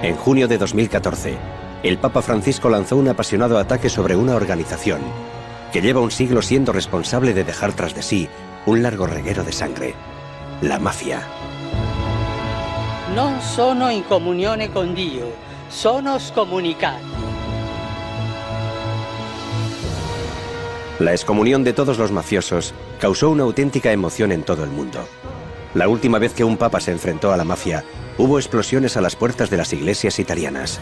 En junio de 2014, el Papa Francisco lanzó un apasionado ataque sobre una organización que lleva un siglo siendo responsable de dejar tras de sí un largo reguero de sangre: la mafia. Non sono in comunione con Dio, sono scomunicati. La excomunión de todos los mafiosos causó una auténtica emoción en todo el mundo. La última vez que un papa se enfrentó a la mafia, hubo explosiones a las puertas de las iglesias italianas.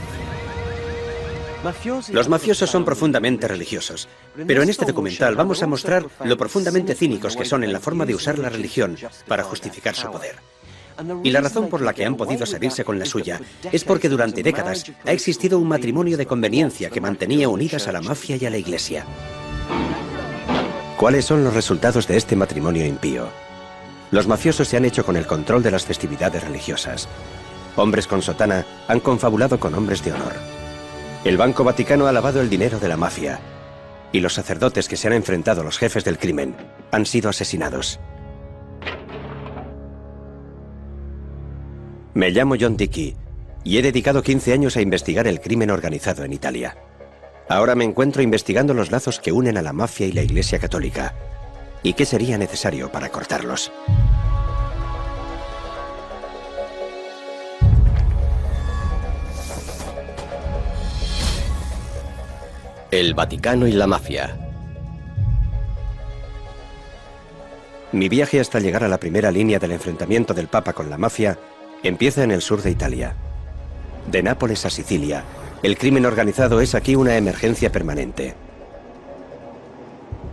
Los mafiosos son profundamente religiosos, pero en este documental vamos a mostrar lo profundamente cínicos que son en la forma de usar la religión para justificar su poder. Y la razón por la que han podido salirse con la suya es porque durante décadas ha existido un matrimonio de conveniencia que mantenía unidas a la mafia y a la iglesia. ¿Cuáles son los resultados de este matrimonio impío? Los mafiosos se han hecho con el control de las festividades religiosas. Hombres con sotana han confabulado con hombres de honor. El Banco Vaticano ha lavado el dinero de la mafia. Y los sacerdotes que se han enfrentado a los jefes del crimen han sido asesinados. Me llamo John Dickey y he dedicado 15 años a investigar el crimen organizado en Italia. Ahora me encuentro investigando los lazos que unen a la mafia y la Iglesia Católica y qué sería necesario para cortarlos. El Vaticano y la mafia. Mi viaje hasta llegar a la primera línea del enfrentamiento del Papa con la mafia empieza en el sur de Italia. De Nápoles a Sicilia, el crimen organizado es aquí una emergencia permanente.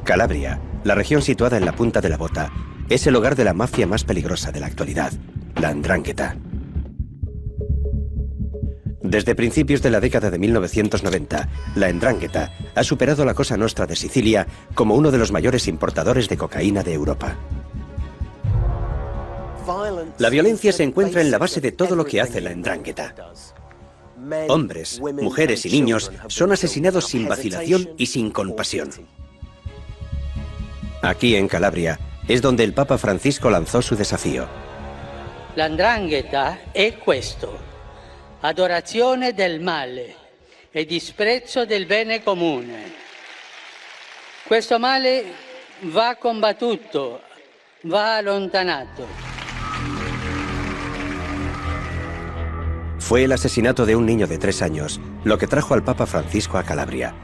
Calabria, la región situada en la punta de la bota, es el hogar de la mafia más peligrosa de la actualidad, la 'Ndrangheta. Desde principios de la década de 1990, la 'Ndrangheta ha superado la Cosa Nostra de Sicilia como uno de los mayores importadores de cocaína de Europa. La violencia se encuentra en la base de todo lo que hace la 'Ndrangheta. Hombres, mujeres y niños son asesinados sin vacilación y sin compasión. Aquí en Calabria es donde el Papa Francisco lanzó su desafío. La 'Ndrangheta è questo: adorazione del male e disprezzo del bene comune. Questo male va combattuto, va allontanato. Fue el asesinato de un niño de 3 años lo que trajo al Papa Francisco a Calabria.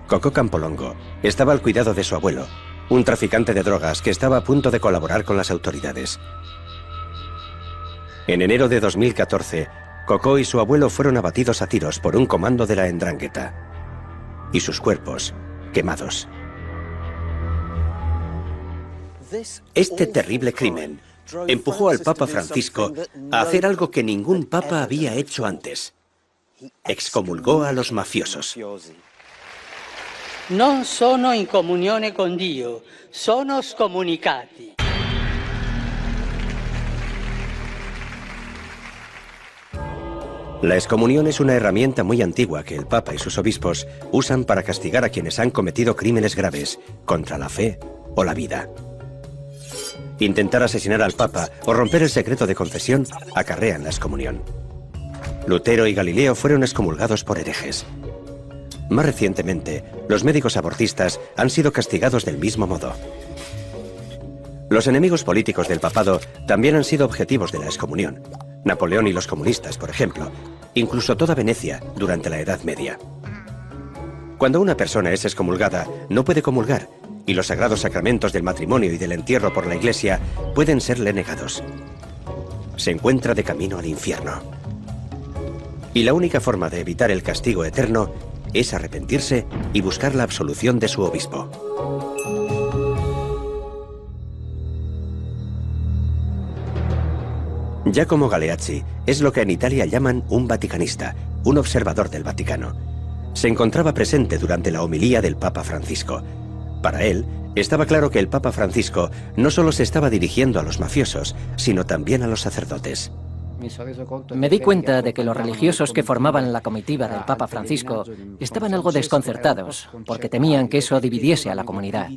Coco Campolongo estaba al cuidado de su abuelo, un traficante de drogas que estaba a punto de colaborar con las autoridades. En enero de 2014, Coco y su abuelo fueron abatidos a tiros por un comando de la 'Ndrangheta. Y sus cuerpos, quemados. Este terrible crimen empujó al Papa Francisco a hacer algo que ningún papa había hecho antes. Excomulgó a los mafiosos. Non sono in comunione con Dio, sono scomunicati. La excomunión es una herramienta muy antigua que el Papa y sus obispos usan para castigar a quienes han cometido crímenes graves contra la fe o la vida. Intentar asesinar al Papa o romper el secreto de confesión acarrean la excomunión. Lutero y Galileo fueron excomulgados por herejes. Más recientemente, los médicos abortistas han sido castigados del mismo modo. Los enemigos políticos del papado también han sido objetivos de la excomunión. Napoleón y los comunistas, por ejemplo, incluso toda Venecia durante la Edad Media. Cuando una persona es excomulgada, no puede comulgar, y los sagrados sacramentos del matrimonio y del entierro por la Iglesia pueden serle negados. Se encuentra de camino al infierno. Y la única forma de evitar el castigo eterno es arrepentirse y buscar la absolución de su obispo. Giacomo Galeazzi es lo que en Italia llaman un vaticanista, un observador del Vaticano. Se encontraba presente durante la homilía del Papa Francisco. Para él, estaba claro que el Papa Francisco no solo se estaba dirigiendo a los mafiosos, sino también a los sacerdotes. Me di cuenta de que los religiosos que formaban la comitiva del Papa Francisco estaban algo desconcertados, porque temían que eso dividiese a la comunidad.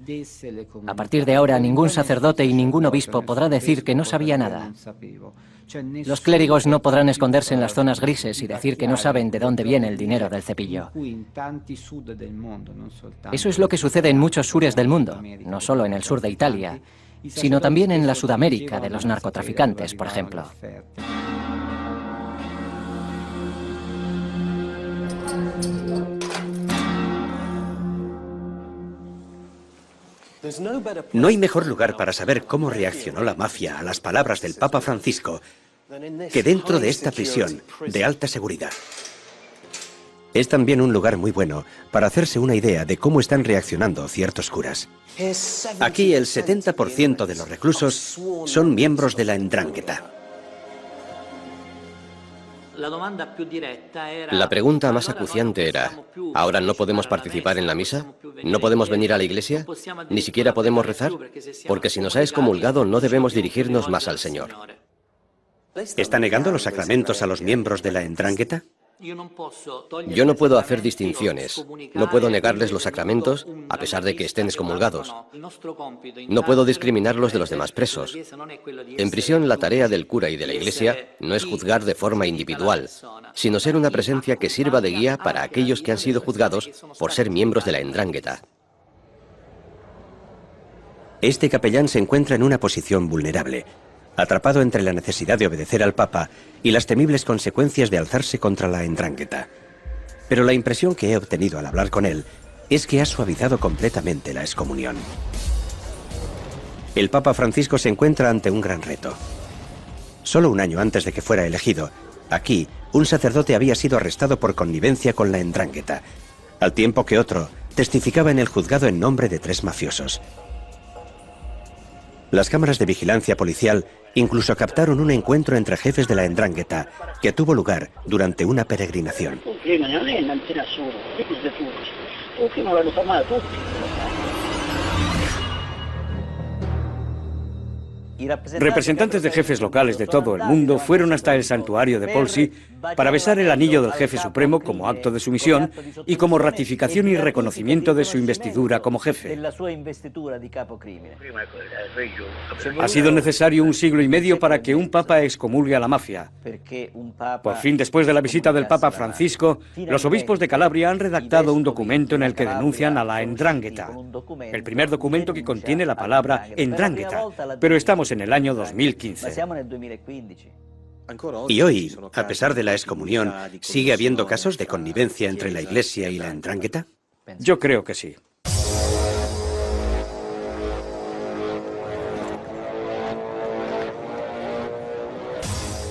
A partir de ahora, ningún sacerdote y ningún obispo podrá decir que no sabía nada. Los clérigos no podrán esconderse en las zonas grises y decir que no saben de dónde viene el dinero del cepillo. Eso es lo que sucede en muchos sures del mundo, no solo en el sur de Italia, sino también en la Sudamérica de los narcotraficantes, por ejemplo. No hay mejor lugar para saber cómo reaccionó la mafia a las palabras del Papa Francisco que dentro de esta prisión de alta seguridad. Es también un lugar muy bueno para hacerse una idea de cómo están reaccionando ciertos curas. Aquí el 70% de los reclusos son miembros de la 'ndrangheta. La pregunta más acuciante era, ¿ahora no podemos participar en la misa? ¿No podemos venir a la iglesia? ¿Ni siquiera podemos rezar? Porque si nos ha excomulgado no debemos dirigirnos más al Señor. ¿Está negando los sacramentos a los miembros de la 'ndrangheta? Yo no puedo hacer distinciones. No puedo negarles los sacramentos a pesar de que estén excomulgados. No puedo discriminarlos de los demás presos. En prisión, la tarea del cura y de la iglesia no es juzgar de forma individual, sino ser una presencia que sirva de guía para aquellos que han sido juzgados por ser miembros de la 'ndrangheta. Este capellán se encuentra en una posición vulnerable, atrapado entre la necesidad de obedecer al Papa y las temibles consecuencias de alzarse contra la 'ndrangheta. Pero la impresión que he obtenido al hablar con él es que ha suavizado completamente la excomunión. El Papa Francisco se encuentra ante un gran reto. Solo un año antes de que fuera elegido, aquí, un sacerdote había sido arrestado por connivencia con la 'ndrangheta, al tiempo que otro testificaba en el juzgado en nombre de 3 mafiosos. Las cámaras de vigilancia policial incluso captaron un encuentro entre jefes de la 'ndrangheta que tuvo lugar durante una peregrinación. Representantes de jefes locales de todo el mundo fueron hasta el santuario de Polsi para besar el anillo del jefe supremo como acto de sumisión y como ratificación y reconocimiento de su investidura como jefe. Ha sido necesario 1 siglo y medio para que un papa excomulgue a la mafia. Por fin, después de la visita del Papa Francisco, los obispos de Calabria han redactado un documento en el que denuncian a la 'ndrangheta. El primer documento que contiene la palabra 'ndrangheta, pero estamos en el año 2015. Y hoy, a pesar de la excomunión, ¿sigue habiendo casos de connivencia entre la iglesia y la 'ndrangheta? Yo creo que sí.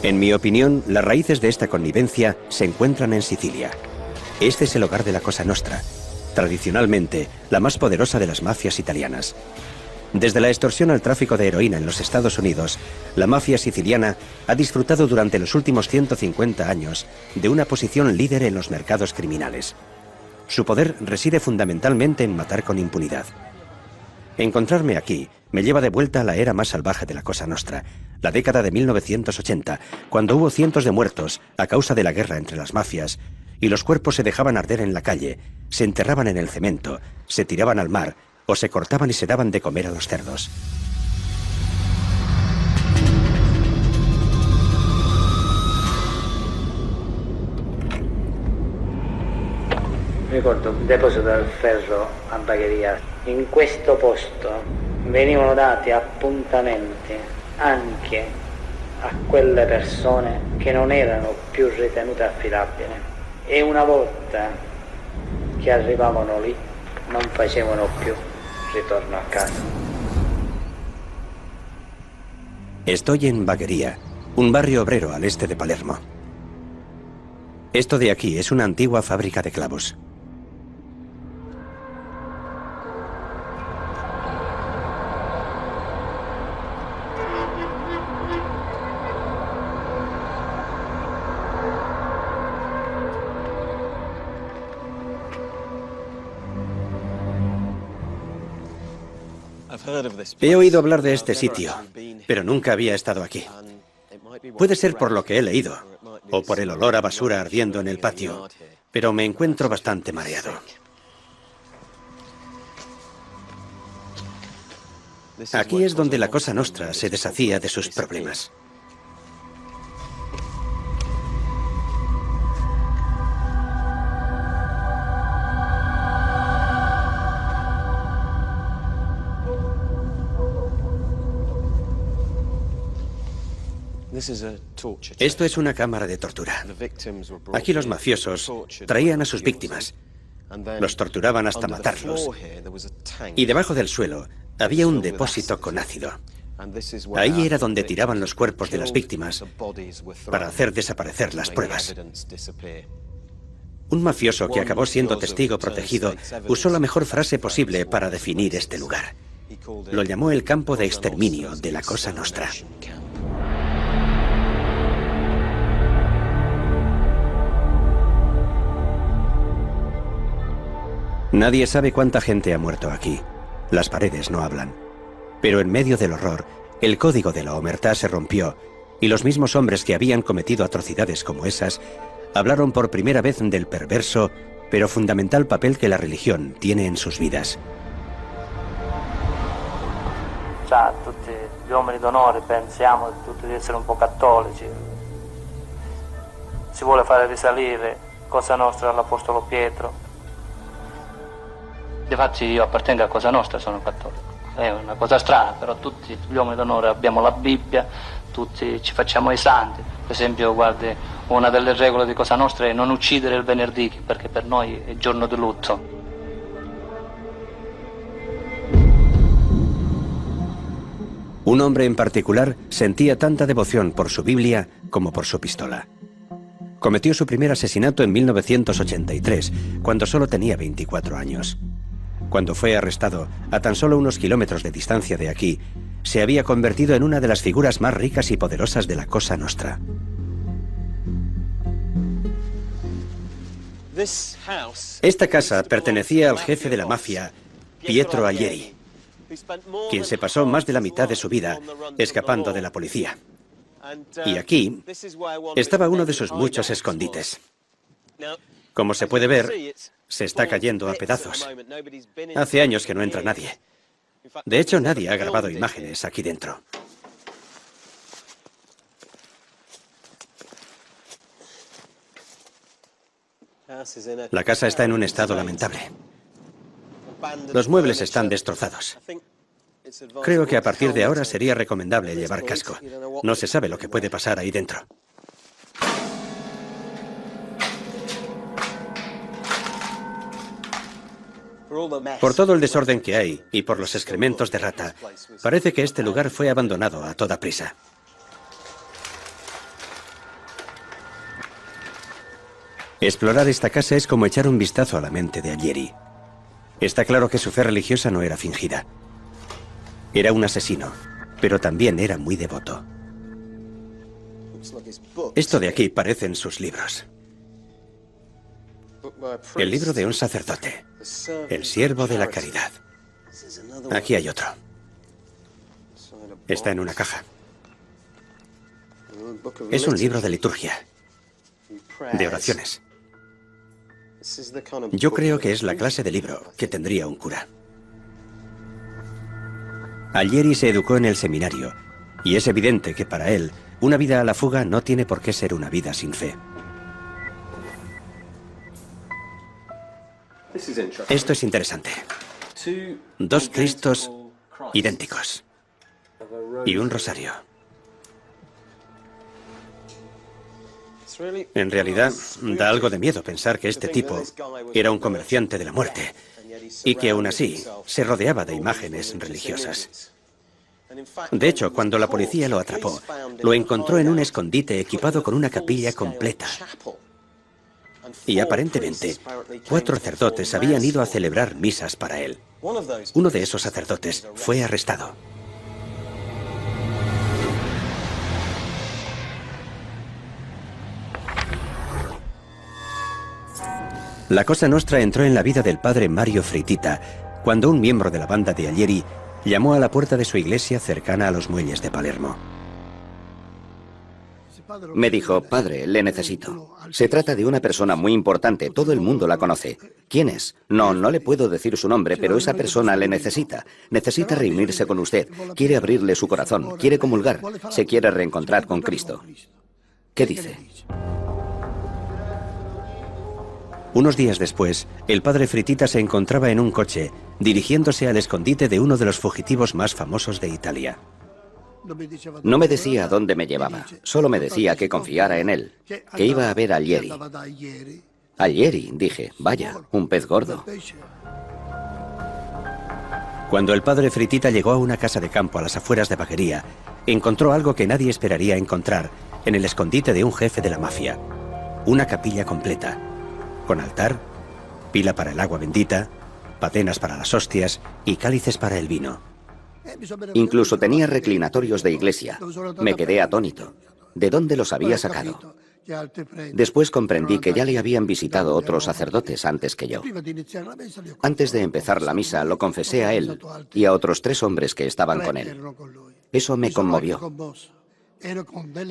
En mi opinión, las raíces de esta connivencia se encuentran en Sicilia. Este es el hogar de la Cosa Nostra, tradicionalmente la más poderosa de las mafias italianas. Desde la extorsión al tráfico de heroína en los Estados Unidos, la mafia siciliana ha disfrutado durante los últimos 150 años de una posición líder en los mercados criminales. Su poder reside fundamentalmente en matar con impunidad. Encontrarme aquí me lleva de vuelta a la era más salvaje de la Cosa Nostra, la década de 1980, cuando hubo cientos de muertos a causa de la guerra entre las mafias, y los cuerpos se dejaban arder en la calle, se enterraban en el cemento, se tiraban al mar, o se cortaban y se daban de comer a los cerdos. Ricordo un deposito del ferro a Bagheria. In questo posto venivano dati appuntamenti anche a quelle persone che non erano più ritenute affidabili, e una volta che arrivavano lì non facevano più ritorno a casa. Estoy en Bagheria, un barrio obrero al este de Palermo. Esto de aquí es una antigua fábrica de clavos. He oído hablar de este sitio, pero nunca había estado aquí. Puede ser por lo que he leído, o por el olor a basura ardiendo en el patio, pero me encuentro bastante mareado. Aquí es donde la Cosa Nostra se deshacía de sus problemas. Esto es una cámara de tortura. Aquí los mafiosos traían a sus víctimas, los torturaban hasta matarlos, y debajo del suelo había un depósito con ácido. Ahí era donde tiraban los cuerpos de las víctimas para hacer desaparecer las pruebas. Un mafioso que acabó siendo testigo protegido usó la mejor frase posible para definir este lugar. Lo llamó el campo de exterminio de la Cosa Nostra. Nadie sabe cuánta gente ha muerto aquí. Las paredes no hablan. Pero en medio del horror, el código de la omertá se rompió y los mismos hombres que habían cometido atrocidades como esas hablaron por primera vez del perverso pero fundamental papel que la religión tiene en sus vidas. Già, tutti gli uomini d'onore pensiamo tutti di essere un po' cattolici. Si vuole fare risalire Cosa Nostra all'Apostolo Pietro. Difatti io appartengo a Cosa Nostra, sono cattolico. È una cosa strana, però tutti gli uomini d'onore abbiamo la Bibbia, tutti ci facciamo i santi. Per esempio, guardi, una delle regole di Cosa Nostra è non uccidere il venerdì, perché per noi è giorno di lutto. Un hombre en particular sentía tanta devoción por su Biblia como por su pistola. Cometió su primer asesinato en 1983, cuando solo tenía 24 años. Cuando fue arrestado, a tan solo unos kilómetros de distancia de aquí, se había convertido en una de las figuras más ricas y poderosas de la Cosa Nostra. Esta casa pertenecía al jefe de la mafia, Pietro Aglieri, quien se pasó más de la mitad de su vida escapando de la policía. Y aquí estaba uno de sus muchos escondites. Como se puede ver, se está cayendo a pedazos. Hace años que no entra nadie. De hecho, nadie ha grabado imágenes aquí dentro. La casa está en un estado lamentable. Los muebles están destrozados. Creo que a partir de ahora sería recomendable llevar casco. No se sabe lo que puede pasar ahí dentro. Por todo el desorden que hay y por los excrementos de rata, parece que este lugar fue abandonado a toda prisa. Explorar esta casa es como echar un vistazo a la mente de Aglieri. Está claro que su fe religiosa no era fingida. Era un asesino, pero también era muy devoto. Esto de aquí parecen sus libros. El libro de un sacerdote, el siervo de la caridad. Aquí hay otro. Está en una caja. Es un libro de liturgia, de oraciones. Yo creo que es la clase de libro que tendría un cura. Aglieri se educó en el seminario, y es evidente que para él, una vida a la fuga no tiene por qué ser una vida sin fe. Esto es interesante. Dos Cristos idénticos. Y un rosario. En realidad, da algo de miedo pensar que este tipo era un comerciante de la muerte y que aún así se rodeaba de imágenes religiosas. De hecho, cuando la policía lo atrapó, lo encontró en un escondite equipado con una capilla completa. Y aparentemente, 4 sacerdotes habían ido a celebrar misas para él. Uno de esos sacerdotes fue arrestado. La Cosa Nostra entró en la vida del padre Mario Freitita cuando un miembro de la banda de Aglieri Llamó a la puerta de su iglesia cercana a los muelles de Palermo. Me dijo, padre, le necesito. Se trata de una persona muy importante, todo el mundo la conoce. ¿Quién es? No le puedo decir su nombre, pero esa persona le necesita. Necesita reunirse con usted, quiere abrirle su corazón, quiere comulgar, se quiere reencontrar con Cristo. ¿Qué dice? Unos días después, el padre Fritita se encontraba en un coche, dirigiéndose al escondite de uno de los fugitivos más famosos de Italia. No me decía a dónde me llevaba, solo me decía que confiara en él, que iba a ver a Allieri. Allieri, dije, vaya, un pez gordo. Cuando el padre Fritita llegó a una casa de campo a las afueras de Bagheria, encontró algo que nadie esperaría encontrar en el escondite de un jefe de la mafia. Una capilla completa, con altar, pila para el agua bendita, patenas para las hostias y cálices para el vino. Incluso tenía reclinatorios de iglesia. Me quedé atónito. ¿De dónde los había sacado? Después comprendí que ya le habían visitado otros sacerdotes antes que yo. Antes de empezar la misa lo confesé a él y a otros 3 hombres que estaban con él. Eso me conmovió.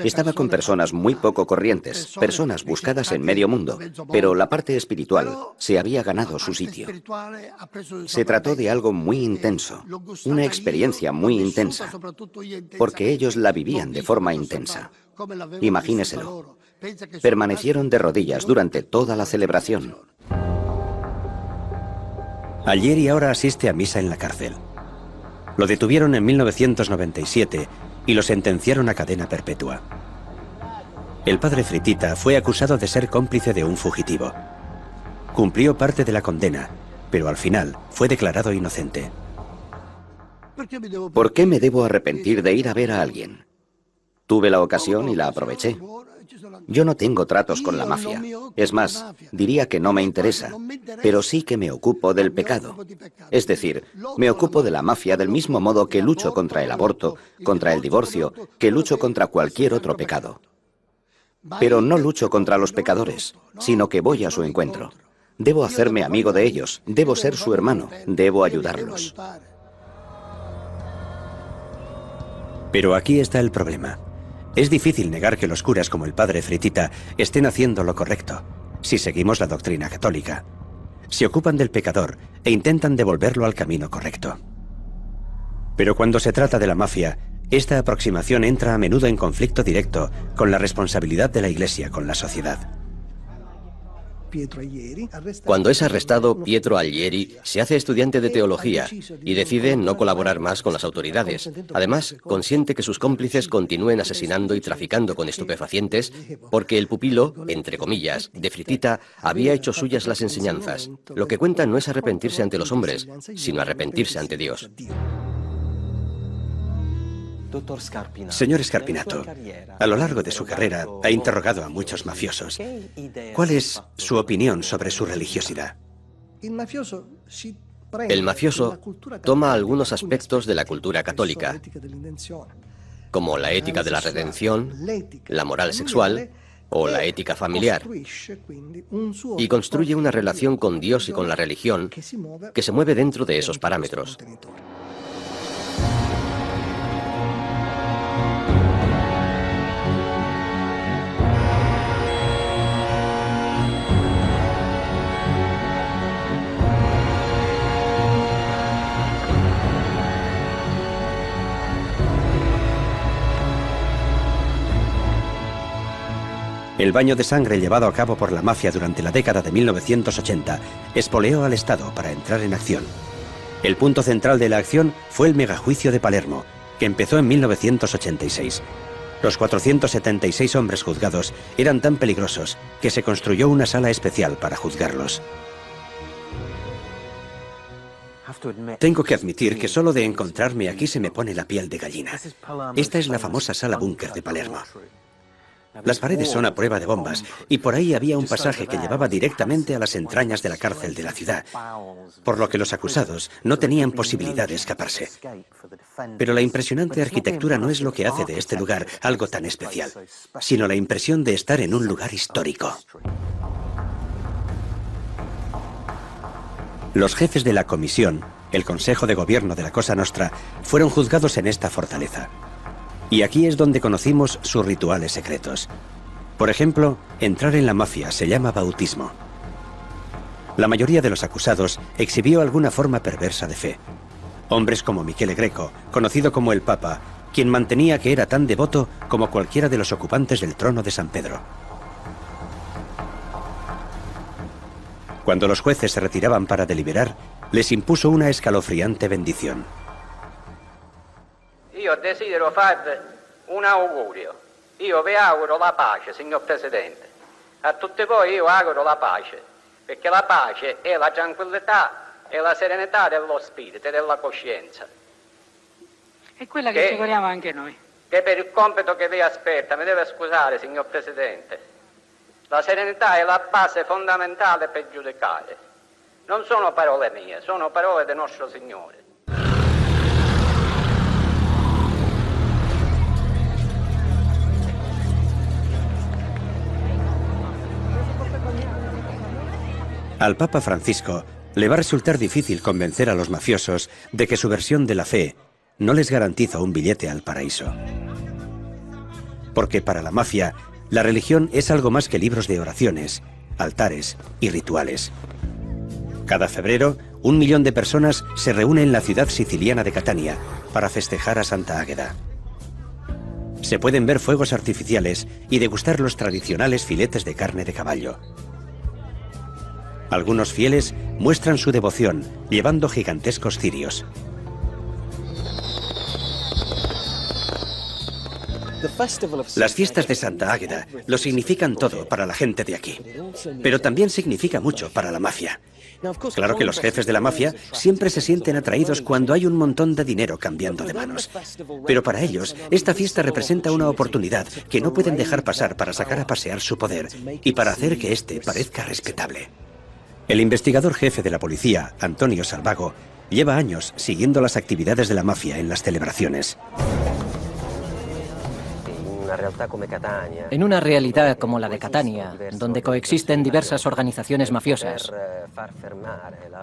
Estaba con personas muy poco corrientes, personas buscadas en medio mundo, pero la parte espiritual se había ganado su sitio. Se trató de algo muy intenso, una experiencia muy intensa, porque ellos la vivían de forma intensa. Imagíneselo. Permanecieron de rodillas durante toda la celebración. Allieri ahora asiste a misa en la cárcel. Lo detuvieron en 1997 y lo sentenciaron a cadena perpetua. El padre Fritita fue acusado de ser cómplice de un fugitivo. Cumplió parte de la condena, pero al final fue declarado inocente. ¿Por qué me debo arrepentir de ir a ver a alguien? Tuve la ocasión y la aproveché. Yo no tengo tratos con la mafia. Es más, diría que no me interesa, pero sí que me ocupo del pecado. Es decir, me ocupo de la mafia del mismo modo que lucho contra el aborto, contra el divorcio, que lucho contra cualquier otro pecado. Pero no lucho contra los pecadores, sino que voy a su encuentro. Debo hacerme amigo de ellos, debo ser su hermano, debo ayudarlos. Pero aquí está el problema. Es difícil negar que los curas como el padre Fritita estén haciendo lo correcto, si seguimos la doctrina católica. Se ocupan del pecador e intentan devolverlo al camino correcto. Pero cuando se trata de la mafia, esta aproximación entra a menudo en conflicto directo con la responsabilidad de la Iglesia con la sociedad. Cuando es arrestado, Pietro Allieri se hace estudiante de teología y decide no colaborar más con las autoridades. Además, consiente que sus cómplices continúen asesinando y traficando con estupefacientes porque el pupilo, entre comillas, de Fritita había hecho suyas las enseñanzas. Lo que cuenta no es arrepentirse ante los hombres, sino arrepentirse ante Dios. Señor Scarpinato, a lo largo de su carrera ha interrogado a muchos mafiosos. ¿Cuál es su opinión sobre su religiosidad? El mafioso toma algunos aspectos de la cultura católica, como la ética de la redención, la moral sexual o la ética familiar, y construye una relación con Dios y con la religión que se mueve dentro de esos parámetros. El baño de sangre llevado a cabo por la mafia durante la década de 1980 espoleó al Estado para entrar en acción. El punto central de la acción fue el megajuicio de Palermo, que empezó en 1986. Los 476 hombres juzgados eran tan peligrosos que se construyó una sala especial para juzgarlos. Tengo que admitir que solo de encontrarme aquí se me pone la piel de gallina. Esta es la famosa sala búnker de Palermo. Las paredes son a prueba de bombas y por ahí había un pasaje que llevaba directamente a las entrañas de la cárcel de la ciudad, por lo que los acusados no tenían posibilidad de escaparse. Pero la impresionante arquitectura no es lo que hace de este lugar algo tan especial, sino la impresión de estar en un lugar histórico. Los jefes de la comisión el Consejo de Gobierno de la Cosa Nostra, fueron juzgados en esta fortaleza. Y aquí es donde conocimos sus rituales secretos. Por ejemplo, entrar en la mafia se llama bautismo. La mayoría de los acusados exhibió alguna forma perversa de fe. Hombres como Michele Greco, conocido como el Papa, quien mantenía que era tan devoto como cualquiera de los ocupantes del trono de San Pedro. Cuando los jueces se retiraban para deliberar, les impuso una escalofriante bendición. Io desidero farvi un augurio. Io vi auguro la pace, signor Presidente. A tutti voi io auguro la pace, perché la pace è la tranquillità e la serenità dello spirito e della coscienza. È quella che ci auguriamo anche noi. Che per il compito che vi aspetta, mi deve scusare, signor Presidente, la serenità è la base fondamentale per giudicare. Non sono parole mie, sono parole del nostro Signore. Al Papa Francisco le va a resultar difícil convencer a los mafiosos de que su versión de la fe no les garantiza un billete al paraíso. Porque para la mafia, la religión es algo más que libros de oraciones, altares y rituales. Cada febrero, 1 millón de personas se reúnen en la ciudad siciliana de Catania para festejar a Santa Águeda. Se pueden ver fuegos artificiales y degustar los tradicionales filetes de carne de caballo. Algunos fieles muestran su devoción llevando gigantescos cirios. Las fiestas de Santa Águeda lo significan todo para la gente de aquí, pero también significa mucho para la mafia. Claro que los jefes de la mafia siempre se sienten atraídos cuando hay un montón de dinero cambiando de manos. Pero para ellos, esta fiesta representa una oportunidad que no pueden dejar pasar para sacar a pasear su poder y para hacer que éste parezca respetable. El investigador jefe de la policía, Antonio Salvago, lleva años siguiendo las actividades de la mafia en las celebraciones. En una realidad como la de Catania, donde coexisten diversas organizaciones mafiosas,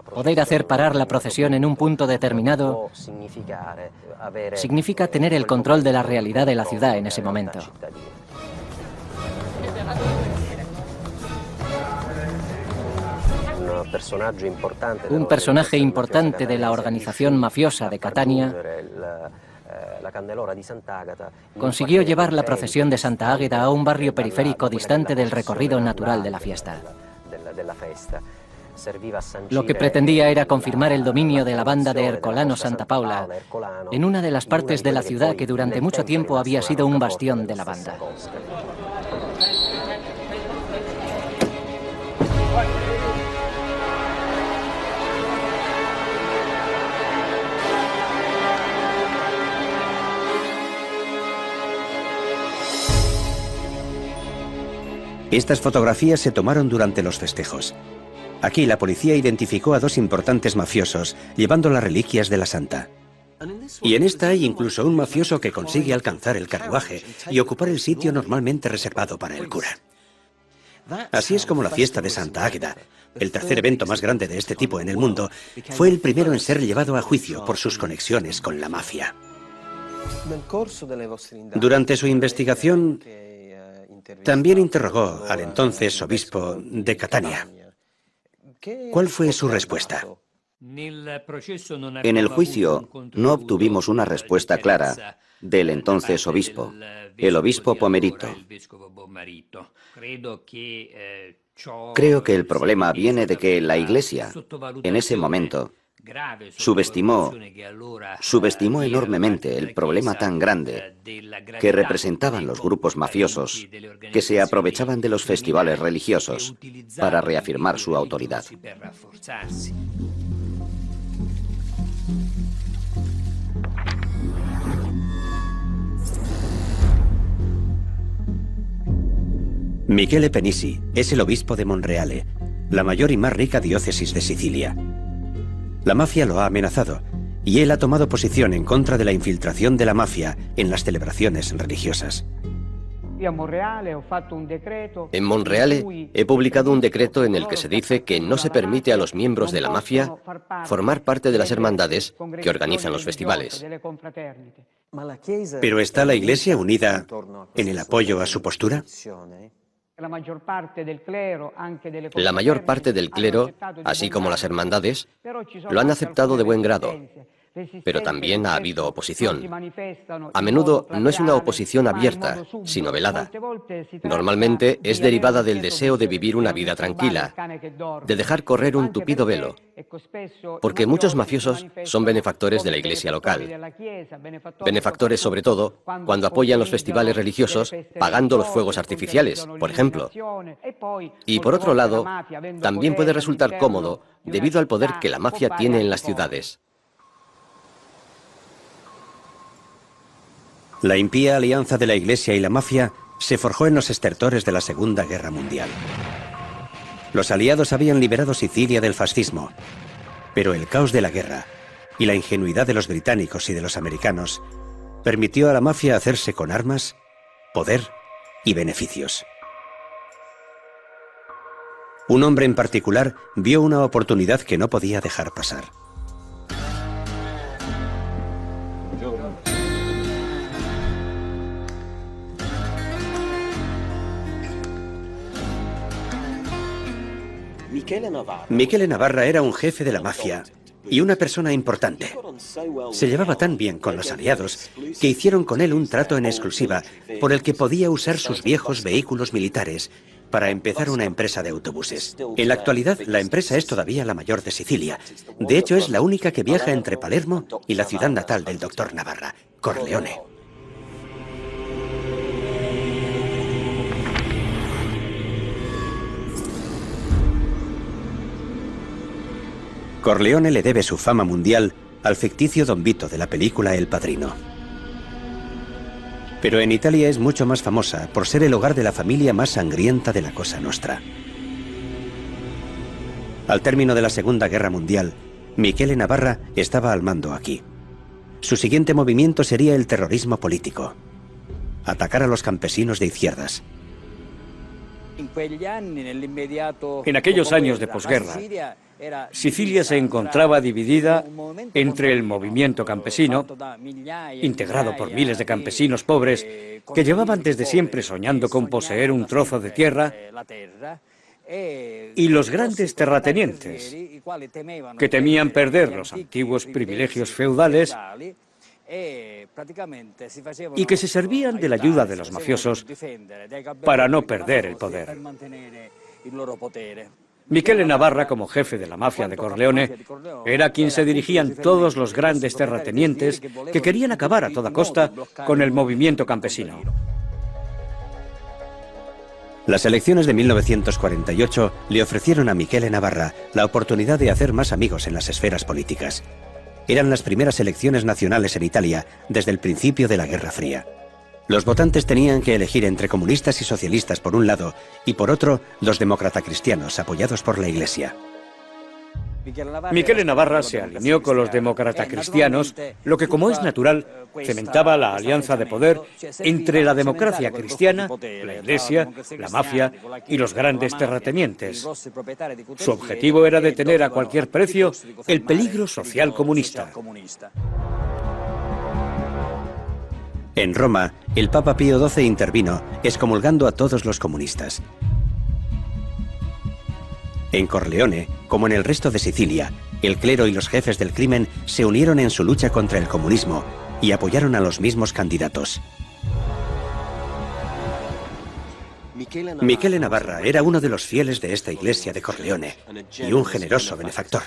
poder hacer parar la procesión en un punto determinado significa tener el control de la realidad de la ciudad en ese momento. Un personaje importante de la organización mafiosa de Catania consiguió llevar la procesión de Santa Águeda a un barrio periférico distante del recorrido natural de la fiesta. Lo que pretendía era confirmar el dominio de la banda de Ercolano Santa Paula en una de las partes de la ciudad que durante mucho tiempo había sido un bastión de la banda. Estas fotografías se tomaron durante los festejos. Aquí la policía identificó a 2 importantes mafiosos llevando las reliquias de la santa. Y en esta hay incluso un mafioso que consigue alcanzar el carruaje y ocupar el sitio normalmente reservado para el cura. Así es como la fiesta de Santa Águeda, el tercer evento más grande de este tipo en el mundo, fue el primero en ser llevado a juicio por sus conexiones con la mafia. Durante su investigación, también interrogó al entonces obispo de Catania. ¿Cuál fue su respuesta? En el juicio no obtuvimos una respuesta clara del entonces obispo, el obispo Pomerito. Creo que el problema viene de que la Iglesia, en ese momento, subestimó enormemente el problema tan grande que representaban los grupos mafiosos que se aprovechaban de los festivales religiosos para reafirmar su autoridad. Michele Penisi es el obispo de Monreale, la mayor y más rica diócesis de Sicilia. La mafia lo ha amenazado y él ha tomado posición en contra de la infiltración de la mafia en las celebraciones religiosas. En Monreale he publicado un decreto en el que se dice que no se permite a los miembros de la mafia formar parte de las hermandades que organizan los festivales. ¿Pero está la Iglesia unida en el apoyo a su postura? La mayor parte del clero, así como las hermandades, lo han aceptado de buen grado. Pero también ha habido oposición. A menudo no es una oposición abierta, sino velada. Normalmente es derivada del deseo de vivir una vida tranquila, de dejar correr un tupido velo, porque muchos mafiosos son benefactores de la iglesia local. Benefactores sobre todo cuando apoyan los festivales religiosos pagando los fuegos artificiales, por ejemplo. Y por otro lado, también puede resultar cómodo debido al poder que la mafia tiene en las ciudades. La impía alianza de la Iglesia y la mafia se forjó en los estertores de la Segunda Guerra Mundial. Los aliados habían liberado Sicilia del fascismo, pero el caos de la guerra y la ingenuidad de los británicos y de los americanos permitió a la mafia hacerse con armas, poder y beneficios. Un hombre en particular vio una oportunidad que no podía dejar pasar. Michele Navarra era un jefe de la mafia y una persona importante. Se llevaba tan bien con los aliados que hicieron con él un trato en exclusiva por el que podía usar sus viejos vehículos militares para empezar una empresa de autobuses. En la actualidad, la empresa es todavía la mayor de Sicilia. De hecho, es la única que viaja entre Palermo y la ciudad natal del doctor Navarra, Corleone. Corleone le debe su fama mundial al ficticio Don Vito de la película El Padrino. Pero en Italia es mucho más famosa por ser el hogar de la familia más sangrienta de la Cosa Nostra. Al término de la Segunda Guerra Mundial, Michele Navarra estaba al mando aquí. Su siguiente movimiento sería el terrorismo político: atacar a los campesinos de izquierdas. En aquellos años de posguerra, Sicilia se encontraba dividida entre el movimiento campesino, integrado por miles de campesinos pobres que llevaban desde siempre soñando con poseer un trozo de tierra, y los grandes terratenientes, que temían perder los antiguos privilegios feudales y que se servían de la ayuda de los mafiosos para no perder el poder. Michele Navarra, como jefe de la mafia de Corleone, era a quien se dirigían todos los grandes terratenientes que querían acabar a toda costa con el movimiento campesino. Las elecciones de 1948 le ofrecieron a Michele Navarra la oportunidad de hacer más amigos en las esferas políticas. Eran las primeras elecciones nacionales en Italia desde el principio de la Guerra Fría. Los votantes tenían que elegir entre comunistas y socialistas por un lado y por otro los demócratas cristianos apoyados por la Iglesia. Michele Navarra se alineó con los demócratas cristianos, lo que, como es natural, cementaba la alianza de poder entre la democracia cristiana, la Iglesia, la mafia y los grandes terratenientes. Su objetivo era detener a cualquier precio el peligro social comunista. En Roma, el Papa Pío XII intervino, excomulgando a todos los comunistas. En Corleone, como en el resto de Sicilia, el clero y los jefes del crimen se unieron en su lucha contra el comunismo y apoyaron a los mismos candidatos. Michele Navarra era uno de los fieles de esta iglesia de Corleone y un generoso benefactor.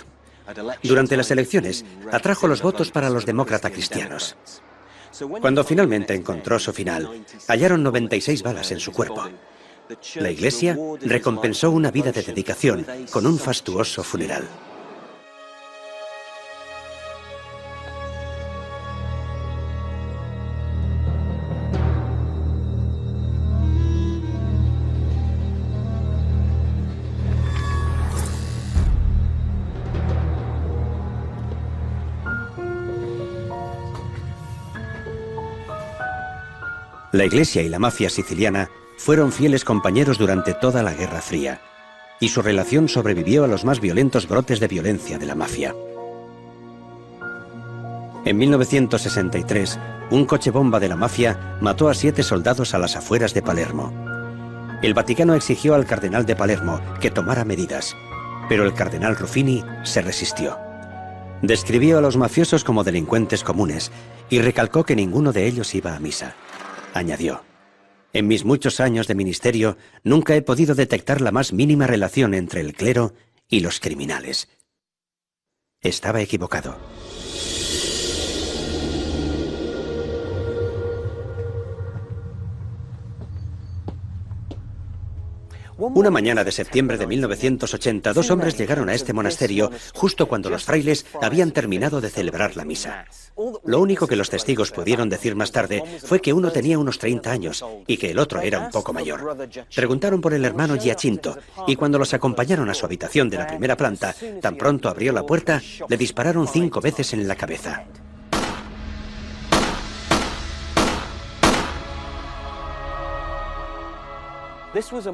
Durante las elecciones, atrajo los votos para los demócratas cristianos. Cuando finalmente encontró su final, hallaron 96 balas en su cuerpo. La iglesia recompensó una vida de dedicación con un fastuoso funeral. La Iglesia y la mafia siciliana fueron fieles compañeros durante toda la Guerra Fría, y su relación sobrevivió a los más violentos brotes de violencia de la mafia. En 1963, un coche bomba de la mafia mató a 7 soldados a las afueras de Palermo. El Vaticano exigió al cardenal de Palermo que tomara medidas, pero el cardenal Ruffini se resistió. Describió a los mafiosos como delincuentes comunes y recalcó que ninguno de ellos iba a misa. Añadió: en mis muchos años de ministerio nunca he podido detectar la más mínima relación entre el clero y los criminales. Estaba equivocado. Una mañana de septiembre de 1980, 2 hombres llegaron a este monasterio justo cuando los frailes habían terminado de celebrar la misa. Lo único que los testigos pudieron decir más tarde fue que uno tenía unos 30 años y que el otro era un poco mayor. Preguntaron por el hermano Giacinto y cuando los acompañaron a su habitación de la primera planta, tan pronto abrió la puerta, le dispararon 5 veces en la cabeza.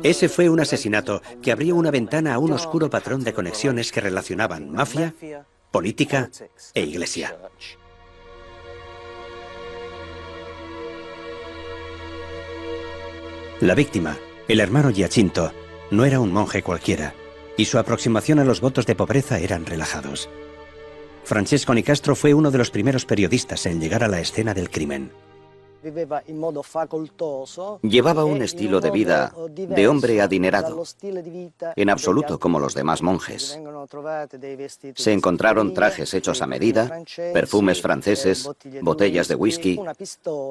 Ese fue un asesinato que abrió una ventana a un oscuro patrón de conexiones que relacionaban mafia, política e iglesia. La víctima, el hermano Giacinto, no era un monje cualquiera, y su aproximación a los votos de pobreza eran relajados. Francesco Nicastro fue uno de los primeros periodistas en llegar a la escena del crimen. Llevaba un estilo de vida de hombre adinerado, en absoluto como los demás monjes. Se encontraron trajes hechos a medida, perfumes franceses, botellas de whisky,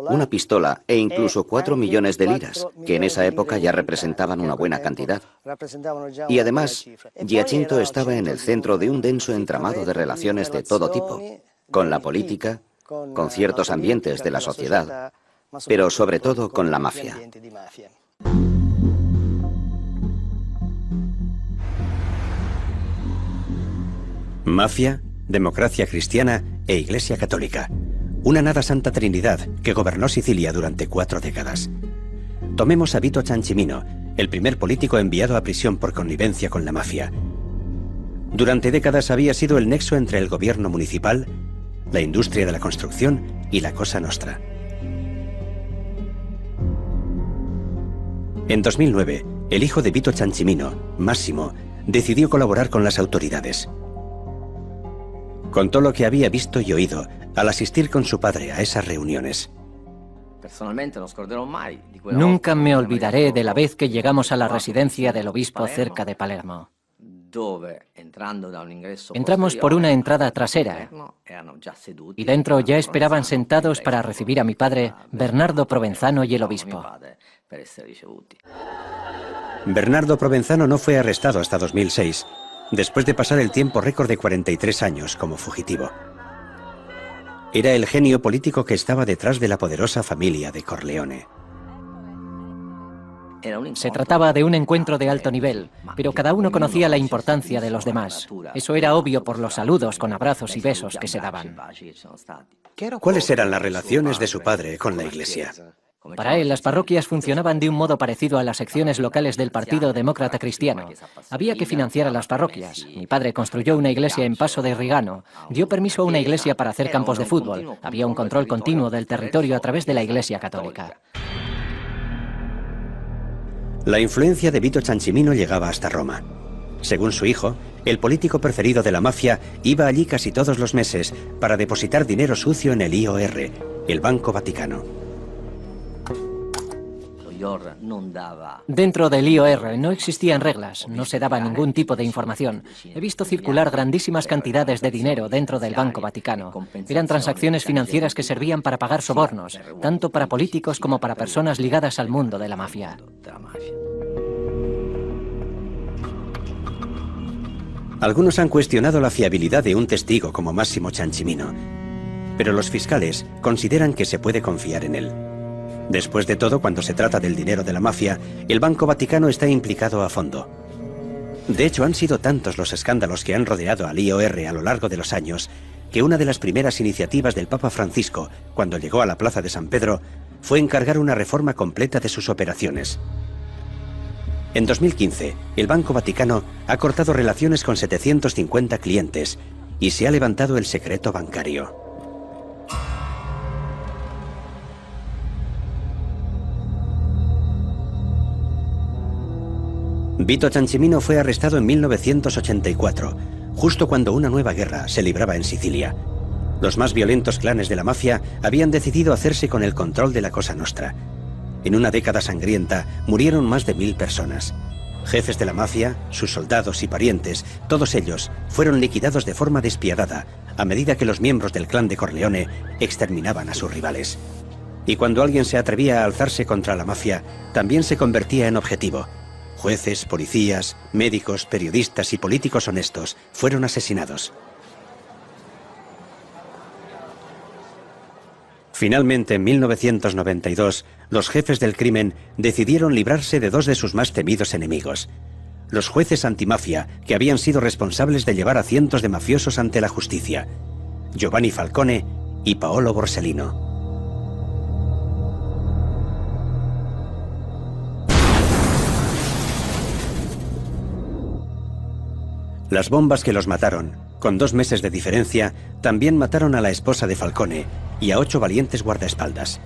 una pistola e incluso 4 millones de liras, que en esa época ya representaban una buena cantidad. Y además, Giacinto estaba en el centro de un denso entramado de relaciones de todo tipo, con la política, con ciertos ambientes de la sociedad, pero sobre todo con la mafia. Mafia, democracia cristiana e Iglesia católica. Una nada santa trinidad que gobernó Sicilia durante 4 décadas. Tomemos a Vito Ciancimino, el primer político enviado a prisión por connivencia con la mafia. Durante décadas había sido el nexo entre el gobierno municipal, la industria de la construcción y la Cosa Nostra. En 2009, el hijo de Vito Ciancimino, Massimo, decidió colaborar con las autoridades. Contó lo que había visto y oído al asistir con su padre a esas reuniones. Nunca me olvidaré de la vez que llegamos a la residencia del obispo cerca de Palermo. Entramos por una entrada trasera y dentro ya esperaban sentados para recibir a mi padre, Bernardo Provenzano y el obispo. Bernardo Provenzano no fue arrestado hasta 2006, después de pasar el tiempo récord de 43 años como fugitivo. Era el genio político que estaba detrás de la poderosa familia de Corleone. Se trataba de un encuentro de alto nivel, pero cada uno conocía la importancia de los demás. Eso era obvio por los saludos con abrazos y besos que se daban. ¿Cuáles eran las relaciones de su padre con la Iglesia? Para él, las parroquias funcionaban de un modo parecido a las secciones locales del Partido Demócrata Cristiano. Había que financiar a las parroquias. Mi padre construyó una iglesia en Paso de Rigano, dio permiso a una iglesia para hacer campos de fútbol. Había un control continuo del territorio a través de la Iglesia Católica. La influencia de Vito Ciancimino llegaba hasta Roma. Según su hijo, el político preferido de la mafia iba allí casi todos los meses para depositar dinero sucio en el IOR, el Banco Vaticano. Dentro del IOR no existían reglas, no se daba ningún tipo de información. He visto circular grandísimas cantidades de dinero dentro del Banco Vaticano. Eran transacciones financieras que servían para pagar sobornos, tanto para políticos como para personas ligadas al mundo de la mafia. Algunos han cuestionado la fiabilidad de un testigo como Massimo Ciancimino, pero los fiscales consideran que se puede confiar en él. Después de todo, cuando se trata del dinero de la mafia, el Banco Vaticano está implicado a fondo. De hecho, han sido tantos los escándalos que han rodeado al IOR a lo largo de los años, que una de las primeras iniciativas del Papa Francisco, cuando llegó a la Plaza de San Pedro, fue encargar una reforma completa de sus operaciones. En 2015, el Banco Vaticano ha cortado relaciones con 750 clientes y se ha levantado el secreto bancario. Vito Ciancimino fue arrestado en 1984, justo cuando una nueva guerra se libraba en Sicilia. Los más violentos clanes de la mafia habían decidido hacerse con el control de la Cosa Nostra. En una década sangrienta murieron más de 1000 personas. Jefes de la mafia, sus soldados y parientes, todos ellos fueron liquidados de forma despiadada a medida que los miembros del clan de Corleone exterminaban a sus rivales. Y cuando alguien se atrevía a alzarse contra la mafia, también se convertía en objetivo. Jueces, policías, médicos, periodistas y políticos honestos fueron asesinados. Finalmente, en 1992, los jefes del crimen decidieron librarse de dos de sus más temidos enemigos. Los jueces antimafia que habían sido responsables de llevar a cientos de mafiosos ante la justicia, Giovanni Falcone y Paolo Borsellino. Las bombas que los mataron, con 2 meses de diferencia, también mataron a la esposa de Falcone y a 8 valientes guardaespaldas.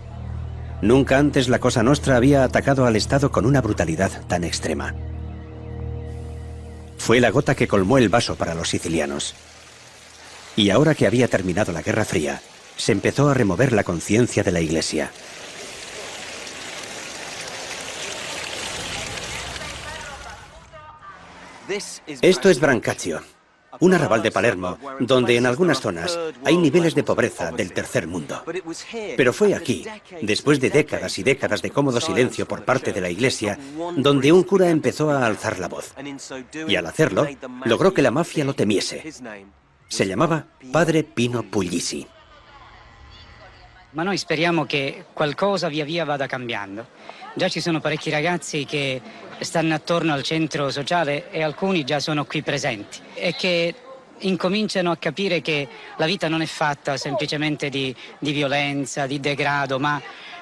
Nunca antes la Cosa Nostra había atacado al Estado con una brutalidad tan extrema. Fue la gota que colmó el vaso para los sicilianos. Y ahora que había terminado la Guerra Fría, se empezó a remover la conciencia de la Iglesia. Esto es Brancaccio, un arrabal de Palermo, donde en algunas zonas hay niveles de pobreza del tercer mundo. Pero fue aquí, después de décadas y décadas de cómodo silencio por parte de la Iglesia, donde un cura empezó a alzar la voz. Y al hacerlo, logró que la mafia lo temiese. Se llamaba Padre Pino Puglisi. Ma noi speriamo che qualcosa via via vada cambiando. Già ci sono parecchi ragazzi che stanno attorno al centro sociale e alcuni già sono qui presenti e che incominciano a capire che la vita non è fatta semplicemente di violenza, di degrado, ma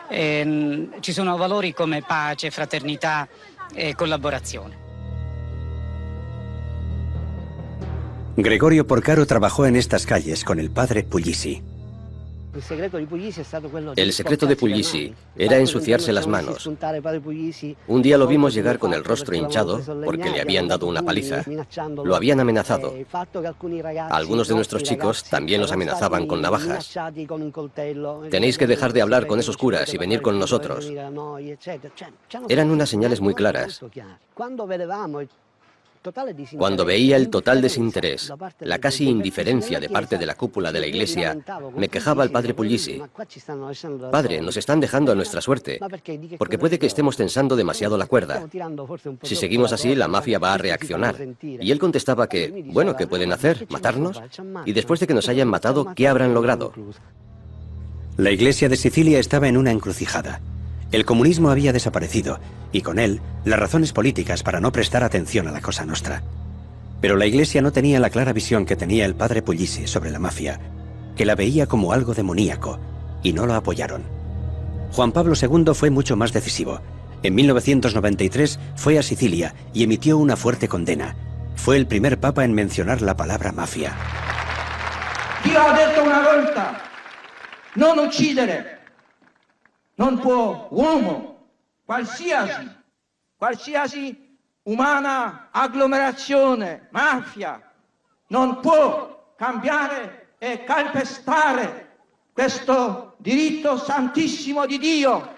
ci sono valori come pace, fraternità e collaborazione. Gregorio Porcaro trabajó en estas calles con el padre Puglisi. El secreto de Puglisi era ensuciarse las manos. Un día lo vimos llegar con el rostro hinchado porque le habían dado una paliza. Lo habían amenazado. Algunos de nuestros chicos también los amenazaban con navajas. Tenéis que dejar de hablar con esos curas y venir con nosotros. Eran unas señales muy claras. Cuando veía el total desinterés, la casi indiferencia de parte de la cúpula de la Iglesia, me quejaba al padre Puglisi. Padre, nos están dejando a nuestra suerte, porque puede que estemos tensando demasiado la cuerda. Si seguimos así, la mafia va a reaccionar. Y él contestaba que, bueno, ¿qué pueden hacer? ¿Matarnos? Y después de que nos hayan matado, ¿qué habrán logrado? La Iglesia de Sicilia estaba en una encrucijada. El comunismo había desaparecido, y con él, las razones políticas para no prestar atención a la Cosa Nostra. Pero la Iglesia no tenía la clara visión que tenía el padre Puglisi sobre la mafia, que la veía como algo demoníaco, y no lo apoyaron. Juan Pablo II fue mucho más decisivo. En 1993 fue a Sicilia y emitió una fuerte condena. Fue el primer papa en mencionar la palabra mafia. Dio ha detto una volta, non uccidere. Non può uomo, qualsiasi umana agglomerazione, mafia, non può cambiare e calpestare questo diritto santissimo di Dio.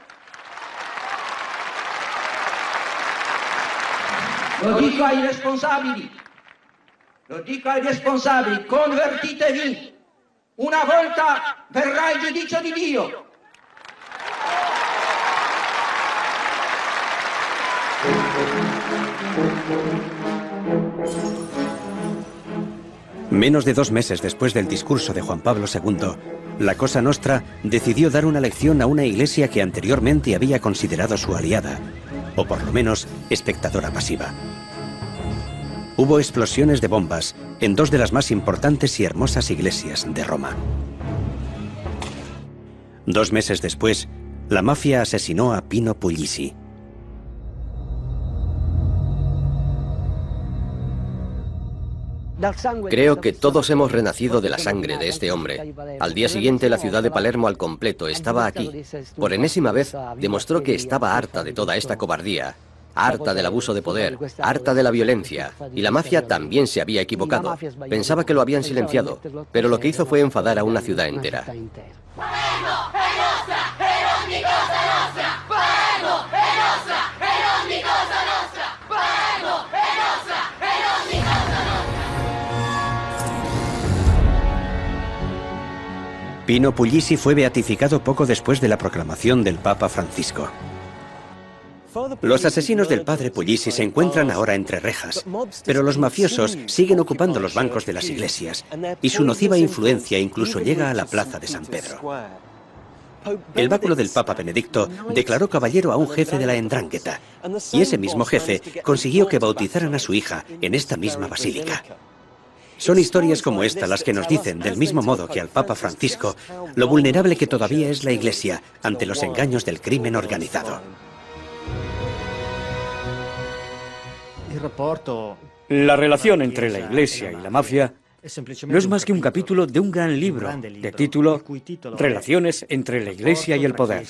Lo dico ai responsabili, convertitevi, una volta verrà il giudizio di Dio. Menos de 2 meses después del discurso de Juan Pablo II, la Cosa Nostra decidió dar una lección a una iglesia que anteriormente había considerado su aliada, o por lo menos espectadora pasiva. Hubo explosiones de bombas en 2 de las más importantes y hermosas iglesias de Roma. 2 meses después, La mafia asesinó a Pino Puglisi. Creo que todos hemos renacido de la sangre de este hombre. Al día siguiente, la ciudad de Palermo al completo estaba aquí. Por enésima vez, demostró que estaba harta de toda esta cobardía, harta del abuso de poder, harta de la violencia. Y la mafia también se había equivocado. Pensaba que lo habían silenciado, pero lo que hizo fue enfadar a una ciudad entera. Pino Puglisi fue beatificado poco después de la proclamación del Papa Francisco. Los asesinos del padre Puglisi se encuentran ahora entre rejas, pero los mafiosos siguen ocupando los bancos de las iglesias y su nociva influencia incluso llega a la plaza de San Pedro. El báculo del Papa Benedicto declaró caballero a un jefe de la 'Ndrangheta y ese mismo jefe consiguió que bautizaran a su hija en esta misma basílica. Son historias como esta las que nos dicen, del mismo modo que al Papa Francisco, lo vulnerable que todavía es la Iglesia ante los engaños del crimen organizado. La relación entre la Iglesia y la mafia no es más que un capítulo de un gran libro de título Relaciones entre la Iglesia y el poder.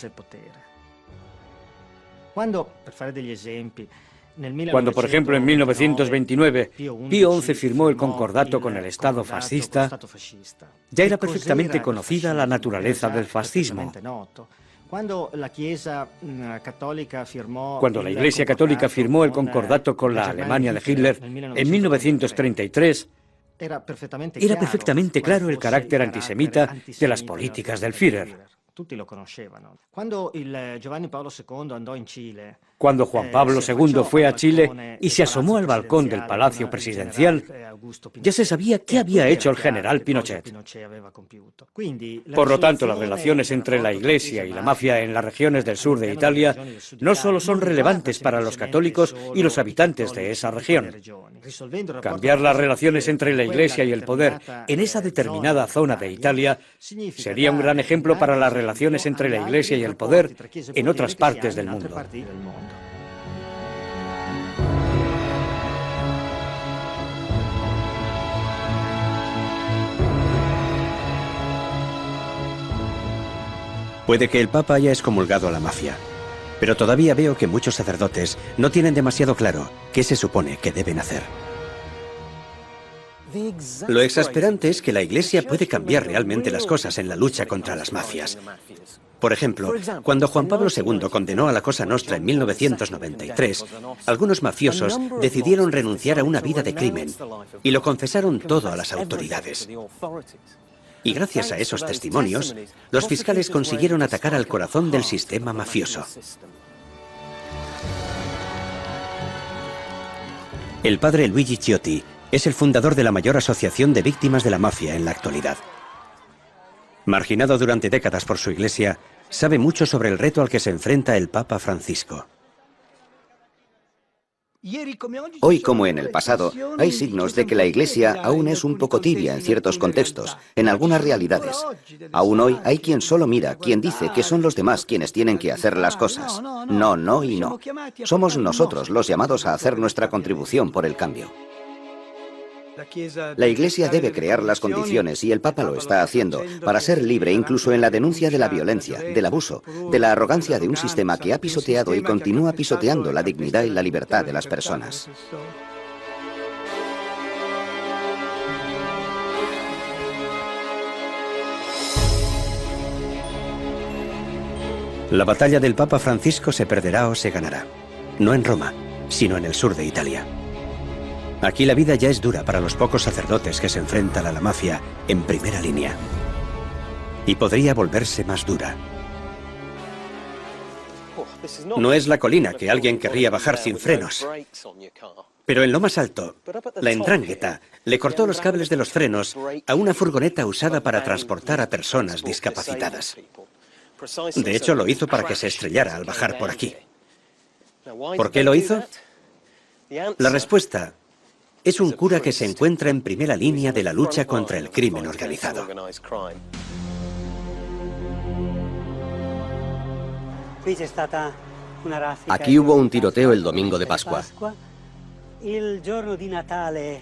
Cuando, por ejemplo, en 1929 Pío XI firmó el concordato con el Estado fascista, ya era perfectamente conocida la naturaleza del fascismo. Cuando la Iglesia Católica firmó el concordato con la Alemania de Hitler en 1933, era perfectamente claro el carácter antisemita de las políticas del Führer. Cuando Juan Pablo II fue a Chile y se asomó al balcón del Palacio Presidencial, ya se sabía qué había hecho el general Pinochet. Por lo tanto, las relaciones entre la Iglesia y la mafia en las regiones del sur de Italia no solo son relevantes para los católicos y los habitantes de esa región. Cambiar las relaciones entre la Iglesia y el poder en esa determinada zona de Italia sería un gran ejemplo para las relaciones entre la Iglesia y el poder en otras partes del mundo. Puede que el Papa haya excomulgado a la mafia, pero todavía veo que muchos sacerdotes no tienen demasiado claro qué se supone que deben hacer. Lo exasperante es que la Iglesia puede cambiar realmente las cosas en la lucha contra las mafias. Por ejemplo, cuando Juan Pablo II condenó a la Cosa Nostra en 1993, algunos mafiosos decidieron renunciar a una vida de crimen y lo confesaron todo a las autoridades. Y gracias a esos testimonios, los fiscales consiguieron atacar al corazón del sistema mafioso. El padre Luigi Ciotti es el fundador de la mayor asociación de víctimas de la mafia en la actualidad. Marginado durante décadas por su iglesia, sabe mucho sobre el reto al que se enfrenta el Papa Francisco. Hoy, como en el pasado, hay signos de que la Iglesia aún es un poco tibia en ciertos contextos, en algunas realidades. Aún hoy hay quien solo mira, quien dice que son los demás quienes tienen que hacer las cosas. No, no y no. Somos nosotros los llamados a hacer nuestra contribución por el cambio. La Iglesia debe crear las condiciones, y el Papa lo está haciendo, para ser libre incluso en la denuncia de la violencia, del abuso, de la arrogancia de un sistema que ha pisoteado y continúa pisoteando la dignidad y la libertad de las personas. La batalla del Papa Francisco se perderá o se ganará. No en Roma, sino en el sur de Italia. Aquí la vida ya es dura para los pocos sacerdotes que se enfrentan a la mafia en primera línea. Y podría volverse más dura. No es la colina que alguien querría bajar sin frenos. Pero en lo más alto, la 'Ndrangheta le cortó los cables de los frenos a una furgoneta usada para transportar a personas discapacitadas. De hecho, lo hizo para que se estrellara al bajar por aquí. ¿Por qué lo hizo? La respuesta es un cura que se encuentra en primera línea de la lucha contra el crimen organizado. Aquí hubo un tiroteo el domingo de Pascua.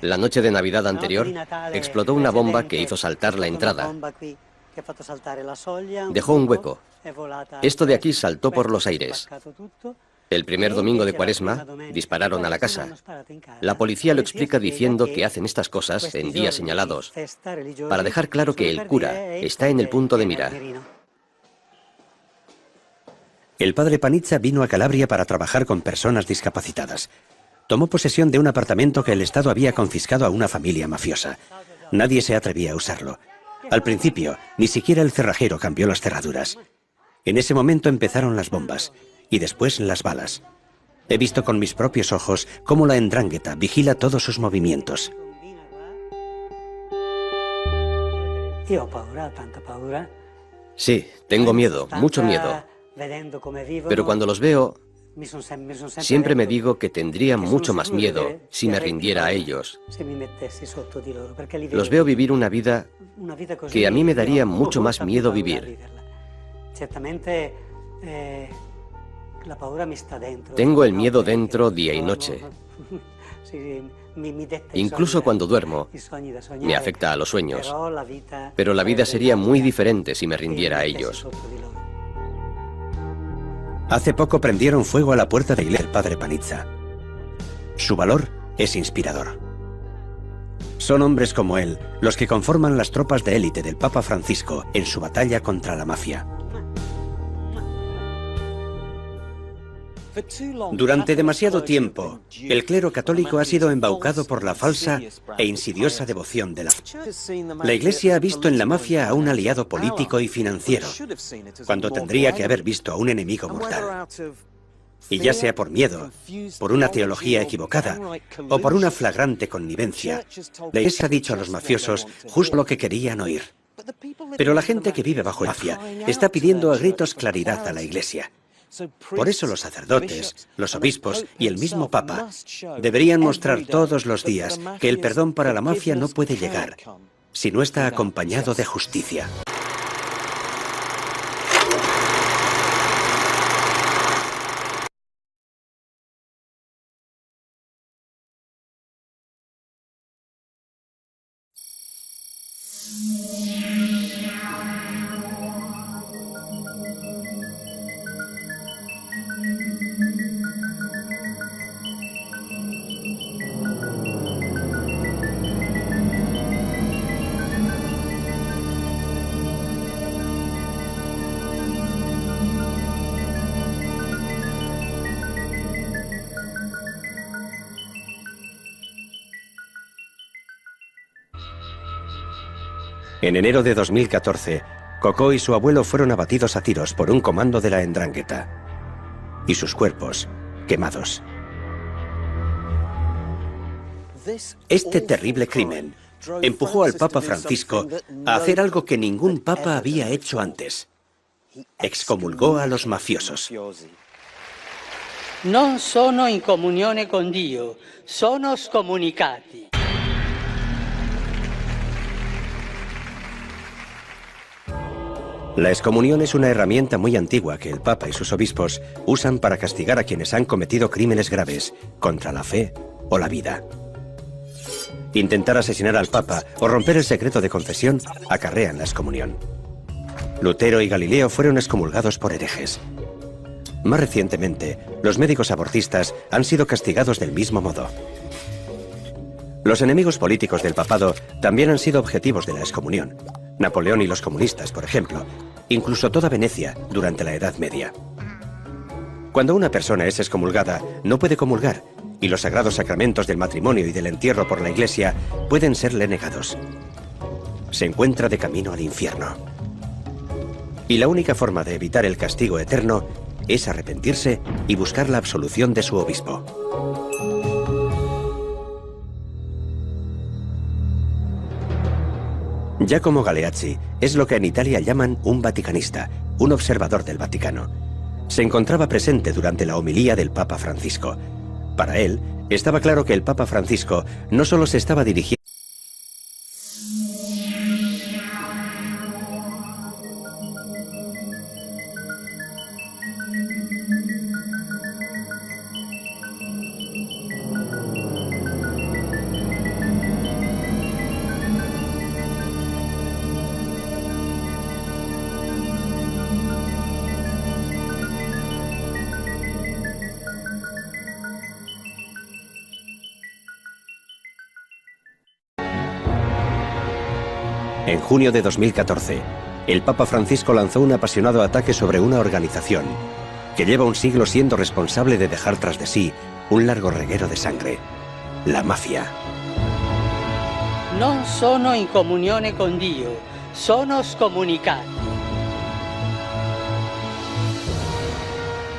La noche de Navidad anterior explotó una bomba que hizo saltar la entrada. Dejó un hueco. Esto de aquí saltó por los aires. El primer domingo de Cuaresma dispararon a la casa. La policía lo explica diciendo que hacen estas cosas en días señalados para dejar claro que el cura está en el punto de mira. El padre Panizza vino a Calabria para trabajar con personas discapacitadas. Tomó posesión de un apartamento que el Estado había confiscado a una familia mafiosa. Nadie se atrevía a usarlo. Al principio, ni siquiera el cerrajero cambió las cerraduras. En ese momento empezaron las bombas, y después las balas. He visto con mis propios ojos cómo la 'ndrangheta vigila todos sus movimientos. Sí, tengo miedo, mucho miedo. Pero cuando los veo, siempre me digo que tendría mucho más miedo si me rindiera a ellos. Los veo vivir una vida que a mí me daría mucho más miedo vivir. Tengo el miedo dentro día y noche. Incluso cuando duermo, me afecta a los sueños. Pero la vida sería muy diferente si me rindiera a ellos. Hace poco prendieron fuego a la puerta de iglesia del padre Panizza. Su valor es inspirador. Son hombres como él los que conforman las tropas de élite del Papa Francisco en su batalla contra la mafia. Durante demasiado tiempo, el clero católico ha sido embaucado por la falsa e insidiosa devoción de la fe. La Iglesia ha visto en la mafia a un aliado político y financiero, cuando tendría que haber visto a un enemigo mortal. Y ya sea por miedo, por una teología equivocada o por una flagrante connivencia, la Iglesia ha dicho a los mafiosos justo lo que querían oír. Pero la gente que vive bajo la mafia está pidiendo a gritos claridad a la Iglesia. Por eso los sacerdotes, los obispos y el mismo Papa deberían mostrar todos los días que el perdón para la mafia no puede llegar si no está acompañado de justicia. En enero de 2014, Cocò y su abuelo fueron abatidos a tiros por un comando de la 'ndrangheta. Y sus cuerpos, quemados. Este terrible crimen empujó al Papa Francisco a hacer algo que ningún papa había hecho antes. Excomulgó a los mafiosos. Non sono in comunione con Dio, sono scomunicati. La excomunión es una herramienta muy antigua que el Papa y sus obispos usan para castigar a quienes han cometido crímenes graves contra la fe o la vida. Intentar asesinar al Papa o romper el secreto de confesión acarrean la excomunión. Lutero y Galileo fueron excomulgados por herejes. Más recientemente, los médicos abortistas han sido castigados del mismo modo. Los enemigos políticos del papado también han sido objetivos de la excomunión. Napoleón y los comunistas, por ejemplo, incluso toda Venecia durante la Edad Media. Cuando una persona es excomulgada, no puede comulgar, y los sagrados sacramentos del matrimonio y del entierro por la Iglesia pueden serle negados. Se encuentra de camino al infierno. Y la única forma de evitar el castigo eterno es arrepentirse y buscar la absolución de su obispo. Giacomo Galeazzi es lo que en Italia llaman un vaticanista, un observador del Vaticano. Se encontraba presente durante la homilía del Papa Francisco. Para él, estaba claro que el Papa Francisco no solo se estaba dirigiendo En junio de 2014, el Papa Francisco lanzó un apasionado ataque sobre una organización que lleva un siglo siendo responsable de dejar tras de sí un largo reguero de sangre: la mafia. Non sono in comunione con Dio, sono scomunicati.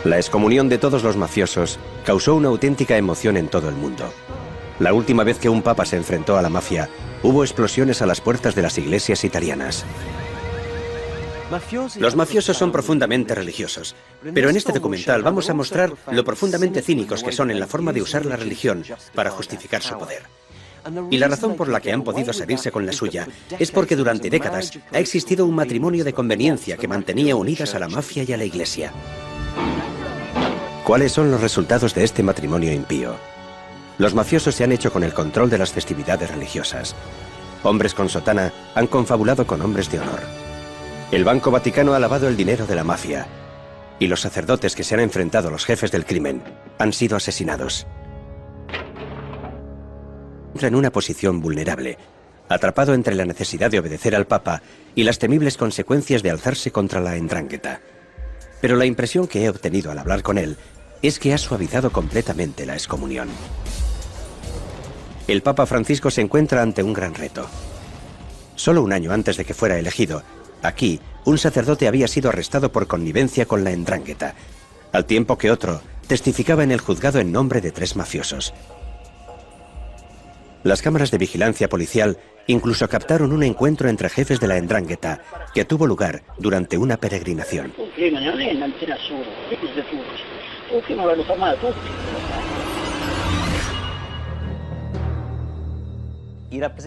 La excomunión de todos los mafiosos causó una auténtica emoción en todo el mundo. La última vez que un papa se enfrentó a la mafia, hubo explosiones a las puertas de las iglesias italianas. Los mafiosos son profundamente religiosos, pero en este documental vamos a mostrar lo profundamente cínicos que son en la forma de usar la religión para justificar su poder. Y la razón por la que han podido salirse con la suya es porque durante décadas ha existido un matrimonio de conveniencia que mantenía unidas a la mafia y a la iglesia. ¿Cuáles son los resultados de este matrimonio impío? Los mafiosos se han hecho con el control de las festividades religiosas. Hombres con sotana han confabulado con hombres de honor. El Banco Vaticano ha lavado el dinero de la mafia. Y los sacerdotes que se han enfrentado a los jefes del crimen han sido asesinados. Entra en una posición vulnerable, atrapado entre la necesidad de obedecer al Papa y las temibles consecuencias de alzarse contra la 'ndrangheta. Pero la impresión que he obtenido al hablar con él es que ha suavizado completamente la excomunión. El Papa Francisco se encuentra ante un gran reto. Solo un año antes de que fuera elegido, aquí, un sacerdote había sido arrestado por connivencia con la 'ndrangheta, al tiempo que otro testificaba en el juzgado en nombre de 3 mafiosos. Las cámaras de vigilancia policial incluso captaron un encuentro entre jefes de la 'ndrangheta que tuvo lugar durante una peregrinación.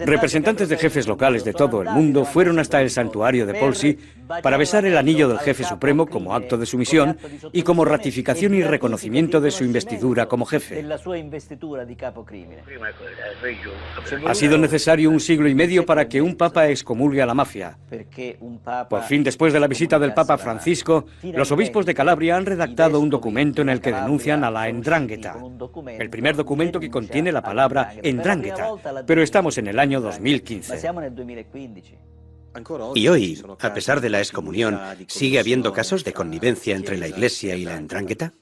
Representantes de jefes locales de todo el mundo fueron hasta el santuario de Polsi para besar el anillo del jefe supremo como acto de sumisión y como ratificación y reconocimiento de su investidura como jefe. Ha sido necesario un siglo y medio para que un papa excomulgue a la mafia. Por fin, después de la visita del Papa Francisco, los obispos de Calabria han redactado un documento en el que denuncian a la 'ndrangheta. El primer documento que contiene la palabra 'ndrangheta, pero estamos en el año 2015. Y hoy, a pesar de la excomunión, ¿sigue habiendo casos de connivencia entre la Iglesia y la 'ndrangheta?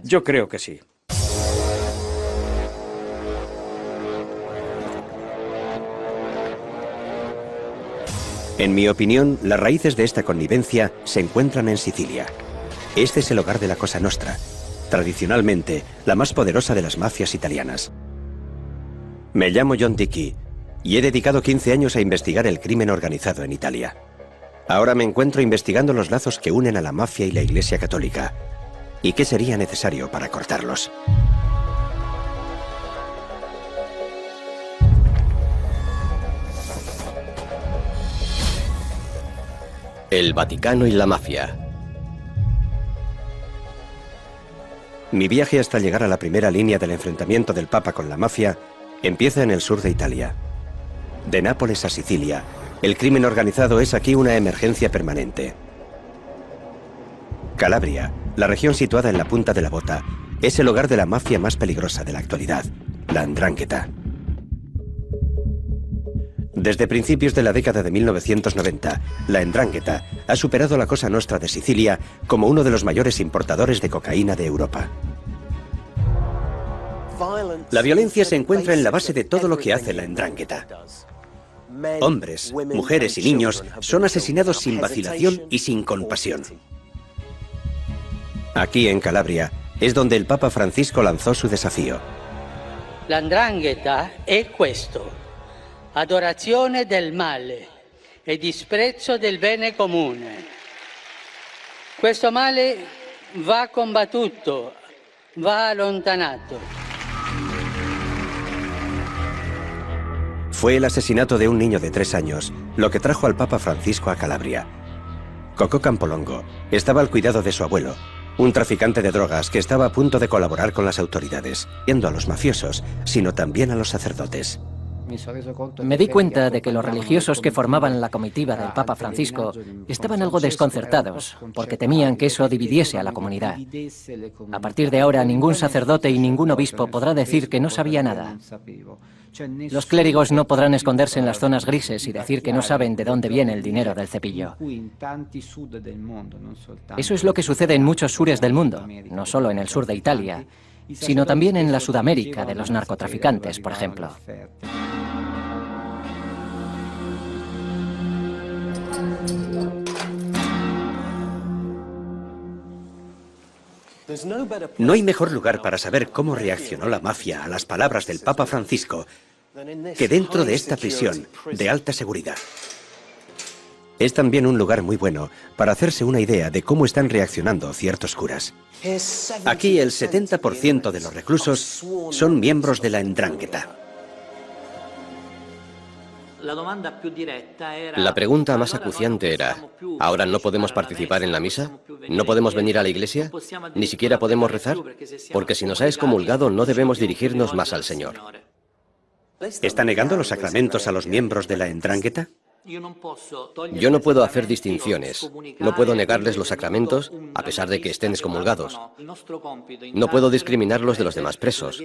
Yo creo que sí. En mi opinión, las raíces de esta connivencia se encuentran en Sicilia. Este es el hogar de la Cosa Nostra, tradicionalmente la más poderosa de las mafias italianas. Me llamo John Dickey y he dedicado 15 años a investigar el crimen organizado en Italia. Ahora me encuentro investigando los lazos que unen a la mafia y la Iglesia Católica y qué sería necesario para cortarlos. El Vaticano y la mafia. Mi viaje hasta llegar a la primera línea del enfrentamiento del Papa con la mafia empieza en el sur de Italia. De Nápoles a Sicilia, el crimen organizado es aquí una emergencia permanente. Calabria, la región situada en la punta de la bota, es el hogar de la mafia más peligrosa de la actualidad, la 'ndrangheta. Desde principios de la década de 1990, la 'ndrangheta ha superado la Cosa Nostra de Sicilia como uno de los mayores importadores de cocaína de Europa. La violencia se encuentra en la base de todo lo que hace la 'ndrangheta. Hombres, mujeres y niños son asesinados sin vacilación y sin compasión. Aquí en Calabria es donde el Papa Francisco lanzó su desafío. La 'ndrangheta è questo: adorazione del male e disprezzo del bene comune. Questo male va combattuto, va allontanato. Fue el asesinato de un niño de 3 años lo que trajo al Papa Francisco a Calabria. Cocò Campolongo estaba al cuidado de su abuelo, un traficante de drogas que estaba a punto de colaborar con las autoridades, yendo a los mafiosos, sino también a los sacerdotes. Me di cuenta de que los religiosos que formaban la comitiva del Papa Francisco estaban algo desconcertados, porque temían que eso dividiese a la comunidad. A partir de ahora, ningún sacerdote y ningún obispo podrá decir que no sabía nada. Los clérigos no podrán esconderse en las zonas grises y decir que no saben de dónde viene el dinero del cepillo. Eso es lo que sucede en muchos sures del mundo, no solo en el sur de Italia, sino también en la Sudamérica de los narcotraficantes, por ejemplo. No hay mejor lugar para saber cómo reaccionó la mafia a las palabras del Papa Francisco que dentro de esta prisión de alta seguridad. Es también un lugar muy bueno para hacerse una idea de cómo están reaccionando ciertos curas. Aquí el 70% de los reclusos son miembros de la 'ndrangheta. La pregunta más acuciante era, ¿ahora no podemos participar en la misa? ¿No podemos venir a la iglesia? ¿Ni siquiera podemos rezar? Porque si nos ha excomulgado no debemos dirigirnos más al Señor. ¿Está negando los sacramentos a los miembros de la 'ndrangheta? Yo no puedo hacer distinciones. No puedo negarles los sacramentos, a pesar de que estén excomulgados. No puedo discriminarlos de los demás presos.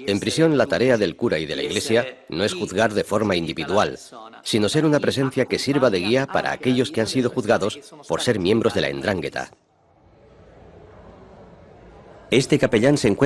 En prisión, la tarea del cura y de la iglesia no es juzgar de forma individual, sino ser una presencia que sirva de guía para aquellos que han sido juzgados por ser miembros de la 'ndrangheta. Este capellán se encuentra